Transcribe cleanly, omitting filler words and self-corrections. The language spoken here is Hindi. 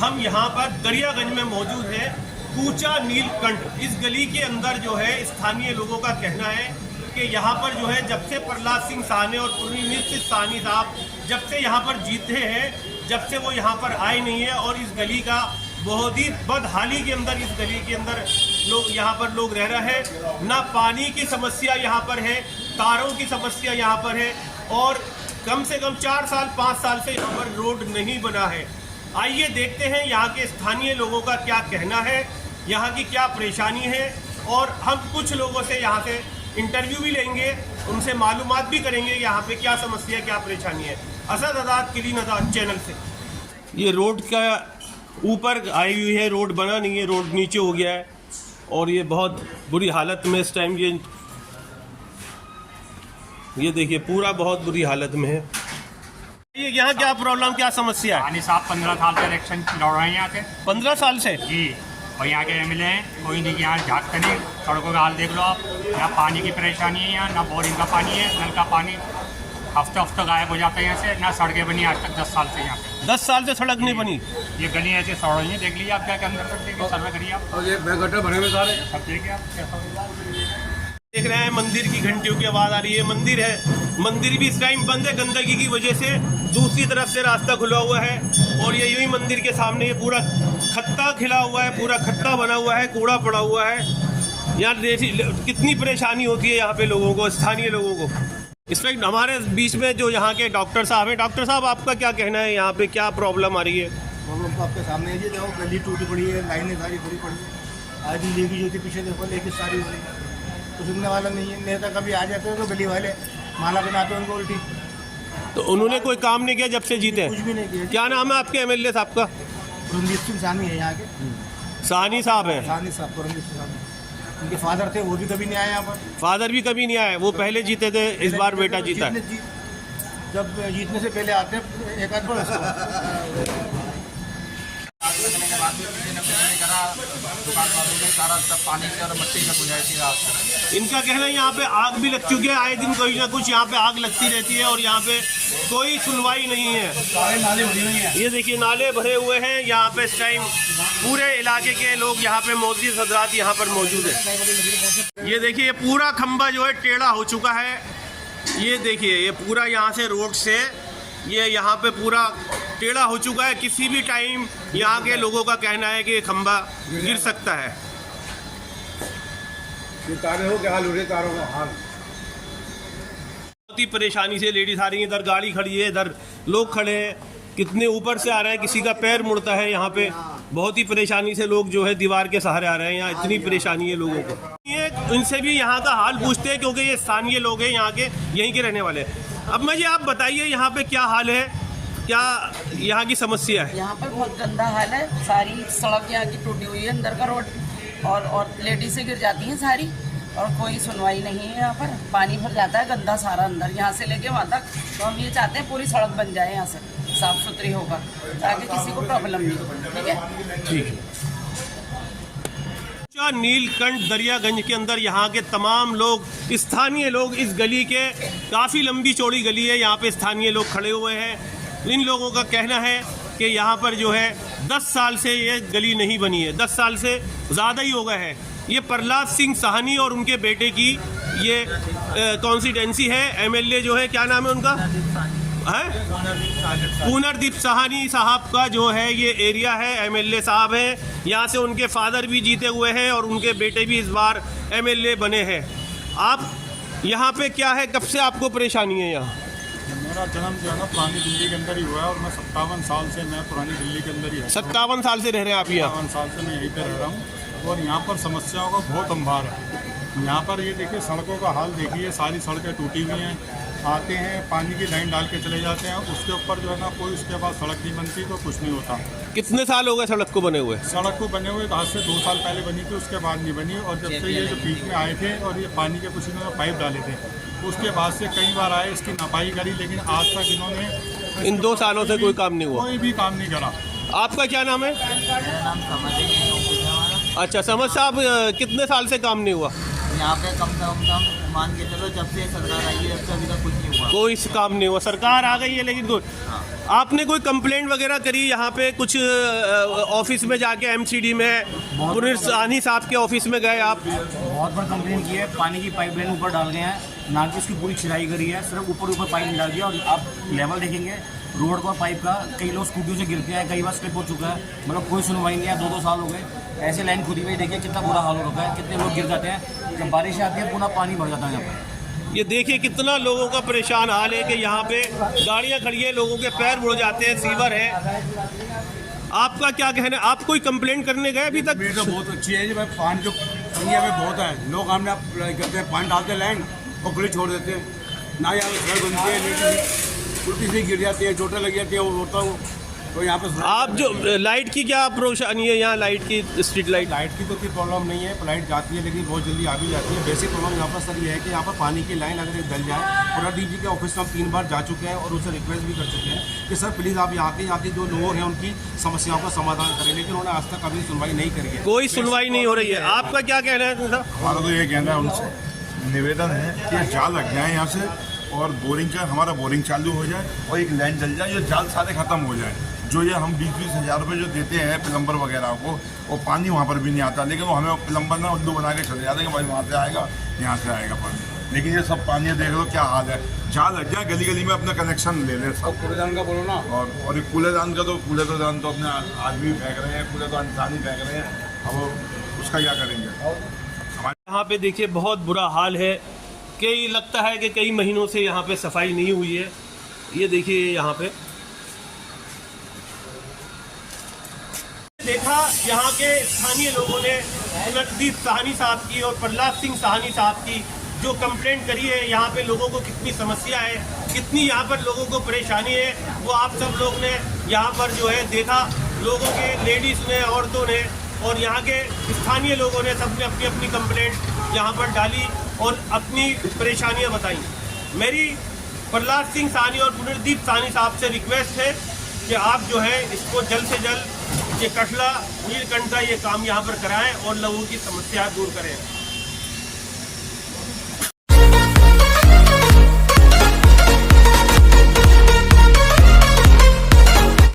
हम यहाँ पर दरियागंज में मौजूद हैं, कूचा नीलकंठ। इस गली के अंदर जो है स्थानीय लोगों का कहना है कि यहाँ पर जो है जब से प्रहलाद सिंह साहनी और पुनीत साहनी साहब जब से यहाँ पर जीते हैं, जब से वो यहाँ पर आए नहीं है और इस गली का बहुत ही बदहाली के अंदर इस गली के अंदर लोग यहाँ पर लोग रह रहे हैं। ना पानी की समस्या यहाँ पर है, तारों की समस्या यहाँ पर है और कम से कम 4 साल 5 साल से यहाँ पर रोड नहीं बना है। आइए देखते हैं यहाँ के स्थानीय लोगों का क्या कहना है, यहाँ की क्या परेशानी है और हम कुछ लोगों से यहाँ से इंटरव्यू भी लेंगे, उनसे मालूमात भी करेंगे यहाँ पे क्या समस्या क्या परेशानी है। असद आज़ाद क्लीन आज़ाद चैनल से। ये रोड का ऊपर आई हुई है, रोड बना नहीं है, रोड नीचे हो गया है और ये बहुत बुरी हालत में इस टाइम ये देखिए पूरा बहुत बुरी हालत में है। ये यहाँ क्या प्रॉब्लम क्या समस्या है? साहनी साहब 15 साल से इलेक्शन लड़ रहे हैं यहाँ से। 15 साल से जी, और यहाँ के एमएलए हैं, कोई नहीं यहाँ झाँकते नहीं। सड़कों का हाल देख लो आप, यहाँ पानी की परेशानी है, यहाँ ना बोरिंग का पानी है, नल का पानी हफ्ते गायब हो जाता है यहाँ से। ना सड़कें बनी आज तक 10 साल से यहाँ पे। 10 साल से सड़क नहीं बनी। ये गली ऐसे सड़ रही है, देख लीजिए आप क्या के अंदर तक देखिए, सर्वे करिए आप। और ये गटर भरे हुए सारे सब देखिए आप कैसा देख रहे हैं मंदिर की घंटियों की आवाज़ आ रही है। मंदिर है, मंदिर भी इस टाइम बंद है गंदगी की वजह से। दूसरी तरफ से रास्ता खुला हुआ है और ये यूं ही मंदिर के सामने ये पूरा खत्ता खिला हुआ है, पूरा खत्ता बना हुआ है, कूड़ा पड़ा हुआ है। यहाँ कितनी परेशानी होती है यहाँ पे लोगों को, स्थानीय लोगों को। इस वक्त हमारे बीच में जो यहाँ के डॉक्टर साहब हैं। डॉक्टर साहब आपका क्या कहना है, यहाँ पे क्या प्रॉब्लम आ रही है? प्रॉब्लम तो आपके सामने है जी, देखो गली टूटी पड़ी है, लाइनें सारी खुली पड़ी है। आज लेगी जो थी पीछे देखो लेगी सारी हो रही है, तो सुनने वाला नहीं है। नेता कभी आ जाते हैं तो गली वाले माला बनाते हैं उनको उल्टी। तो उन्होंने कोई काम नहीं किया जब से जीते? कुछ भी नहीं किया। क्या नाम है आपके एमएलए साहब का? पुनीत सिंह साहनी है यहाँ के। साहनी साहब है? साहनी साहब, पुनीत सिंह साहनी। उनके फादर थे, वो भी कभी नहीं आए यहाँ पर। फादर भी कभी नहीं आए, वो पहले जीते थे, इस बार बेटा जीता है। जब जीतने से पहले आते हैं एक आध बार लगने के बाद भी किसी ने कुछ नहीं करा। दुकान वालों ने सारा सब पानी से और मिट्टी से बुझाई थी रात को। इनका कहना है यहाँ पे आग भी लग चुकी है, आए दिन कोई ना कुछ यहाँ पे आग लगती रहती है और यहाँ पे कोई सुनवाई नहीं है। सारे नाले भरे हुए हैं। ये देखिए नाले भरे हुए हैं यहाँ पे। इस टाइम पूरे इलाके के लोग यहाँ पे मौजूद हजरात यहाँ पर मौजूद है। ये देखिए पूरा खंबा जो है टेढ़ा हो चुका है। ये देखिए ये पूरा यहाँ से रोड से ये यहाँ पे पूरा टेढ़ा हो चुका है। किसी भी टाइम यहाँ के लोगों का कहना है कि ये खंबा गिर सकता है। ये तारे हो क्या हाल हो रहे, तारों का हाल बहुत ही परेशानी से लेडीज आ रही है। इधर गाड़ी खड़ी है, इधर लोग खड़े हैं, कितने ऊपर से आ रहे हैं, किसी का पैर मुड़ता है। यहाँ पे बहुत ही परेशानी से लोग जो है दीवार के सहारे आ रहे हैं। यहाँ इतनी परेशानी है लोगों को। ये इनसे भी यहाँ का हाल पूछते हैं क्योंकि ये स्थानीय लोग हैं, यहाँ के यहीं के रहने वाले। अब मुझे आप बताइए यहाँ पे क्या हाल है, क्या यहाँ की समस्या है? यहाँ पर बहुत गंदा हाल है। सारी सड़क यहाँ की टूटी हुई है, अंदर का रोड और लेडीज़ें गिर जाती हैं सारी और कोई सुनवाई नहीं है। यहाँ पर पानी भर जाता है गंदा सारा अंदर, यहाँ से लेके वहाँ तक। तो हम ये चाहते हैं पूरी सड़क बन जाए, यहाँ से साफ़ सुथरी होगा ताकि किसी को प्रॉब्लम नहीं हो। ठीक है, ठीक है। नीलकंठ दरियागंज के अंदर यहाँ के तमाम लोग, स्थानीय लोग, इस गली के काफ़ी लंबी चौड़ी गली है, यहाँ पे स्थानीय लोग खड़े हुए हैं। इन लोगों का कहना है कि यहाँ पर जो है 10 साल से ये गली नहीं बनी है, 10 साल से ज़्यादा ही हो गए हैं। ये प्रहलाद सिंह साहनी और उनके बेटे की ये कॉन्स्टिट्यूंसी है। एमएलए जो है क्या नाम है उनका, है पुनरदीप साहनी साहब का जो है ये एरिया है। एमएलए साहब हैं, यहाँ से उनके फादर भी जीते हुए हैं और उनके बेटे भी इस बार एमएलए बने हैं। आप यहाँ पे क्या है, कब से आपको परेशानी है यहाँ? मेरा जन्म जो है ना पुरानी दिल्ली के अंदर ही हुआ है और मैं 57 साल से मैं पुरानी दिल्ली के अंदर ही रहता हूँ। 57 साल से रह रहे हैं आप यहाँ? 57 साल से मैं यहीं पे रह रहा हूँ और यहाँ पर समस्याओं का बहुत अंबार है। यहाँ पर ये देखिए सड़कों का हाल देखिए, सारी सड़कें टूटी हुई हैं। आते हैं पानी की लाइन डाल के चले जाते हैं, उसके ऊपर जो है ना कोई उसके बाद सड़क नहीं बनती तो कुछ नहीं होता। कितने साल हो गए सड़क को बने हुए? सड़क को बने हुए आज से 2 साल पहले बनी थी, उसके बाद नहीं बनी। और जब से ये जो बीच में आए थे और ये पानी के कुछ इन्होंने पाइप डाले थे, उसके बाद से कई बार आए, इसकी नपाई करी, लेकिन आज तक इन्होंने इन 2 सालों से कोई काम नहीं हुआ? कोई भी काम नहीं करा। आपका क्या नाम है? अच्छा, समझ साहब कितने साल से काम नहीं हुआ यहाँ पे? कम से कम मान के चलो जब से सरकार आई है जब से अभी तक कुछ नहीं हुआ। कोई काम नहीं हुआ, सरकार आ गई है लेकिन आपने कोई कंप्लेंट वगैरह करी यहाँ पे कुछ ऑफिस में जाके एमसीडी में पुलिस सानी साहब के ऑफिस में गए आप? बहुत बार कंप्लेन की है, पानी की पाइपलाइन ऊपर डाल गए हैं, ना कि उसकी पूरी छिड़ाई करी है, सिर्फ ऊपर पाइप डाल दिया। और आप लेवल देखेंगे रोड का पाइप का, कई लोग स्कूटियों से गिरते हैं, कई बार स्लिप हो चुका है, मतलब कोई सुनवाई नहीं है। 2-2 साल हो गए ऐसे लाइन खुदी हुई, देखिए कितना बुरा हाल हो रखा है, कितने लोग गिर जाते हैं, जब बारिश आती है पूरा पानी भर जाता है यहाँ पर। ये देखिए कितना लोगों का परेशान हाल है कि यहाँ पे गाड़ियाँ खड़ी है, लोगों के पैर मुड़ जाते हैं, सीवर है। आपका क्या कहना है, आप कोई कंप्लेंट करने गए अभी तक? तो बहुत अच्छी है जी भाई, पानी जो एरिया में बहुत है, लोग हमने करते हैं पानी डालते हैं लैंड और खुली छोड़ देते हैं, ना यहाँ पे सड़क बनती है, लेकिन उल्टी से गिर जाती है, चोटें लग जाती है, वो होता है। तो यहाँ पे आप जो लाइट की क्या परेशानी है यहाँ, लाइट की स्ट्रीट लाइट? लाइट की तो कोई प्रॉब्लम नहीं है, लाइट जाती है लेकिन बहुत जल्दी आ भी जाती है। बेसिक प्रॉब्लम यहाँ पर सर ये है कि यहाँ पर पानी की लाइन अगर डल जाए, और डीजी के ऑफिस में हम 3 बार जा चुके हैं और उनसे रिक्वेस्ट भी कर चुके हैं कि सर प्लीज़ आप यहाँ के जो लोग हैं उनकी समस्याओं का समाधान करें, लेकिन उन्होंने आज तक कभी सुनवाई नहीं करी है। कोई सुनवाई नहीं हो रही है। आपका क्या कहना है सर? हमारा तो ये कहना है, उनसे निवेदन है कि जाल लग जाए यहाँ से और बोरिंग का हमारा बोरिंग चालू हो जाए और एक लाइन चल जाए, ये जाल सारे खत्म हो जाए। जो ये हम 20-20 हज़ार रुपये जो देते हैं प्लम्बर वगैरह को, वो पानी वहाँ पर भी नहीं आता, लेकिन वो हमें प्लम्बर ना उल्लू बना के चले जाते हैं कि भाई वहाँ से आएगा, यहाँ से आएगा पानी। लेकिन ये सब पानी देख लो क्या हाल है, जाल लग जाए, गली गली में अपना कनेक्शन ले लें सब। कूड़ेदान का बोलो ना, और ये कूड़ेदान का तो कूड़ेदान तो अपने आदमी फेंक रहे हैं, कूड़े तो इंसान ही फेंक रहे हैं, अब उसका क्या करेंगे। यहाँ पे देखिए बहुत बुरा हाल है, कई लगता है कि कई महीनों से यहाँ पे सफाई नहीं हुई है। ये देखिए यहाँ पे देखा, यहाँ के स्थानीय लोगों ने पुनर्दीप साहनी साहब की और प्रहलाद सिंह साहनी साहब की जो कंप्लेंट करी है, यहाँ पे लोगों को कितनी समस्या है, कितनी यहाँ पर लोगों को परेशानी है, वो आप सब लोग ने यहाँ पर जो है देखा। लोगों के लेडीज़ ने, औरतों ने और यहाँ के स्थानीय लोगों ने सबने अपनी अपनी कंप्लेंट यहाँ पर डाली और अपनी परेशानियाँ बताई। मेरी प्रहलाद सिंह साहनी और पुनर्दीप साहनी साहब से रिक्वेस्ट है कि आप जो है इसको जल्द से जल्द ये कटला नीलकंठ का ये काम यहाँ पर कराएं और लोगों की समस्या दूर करें।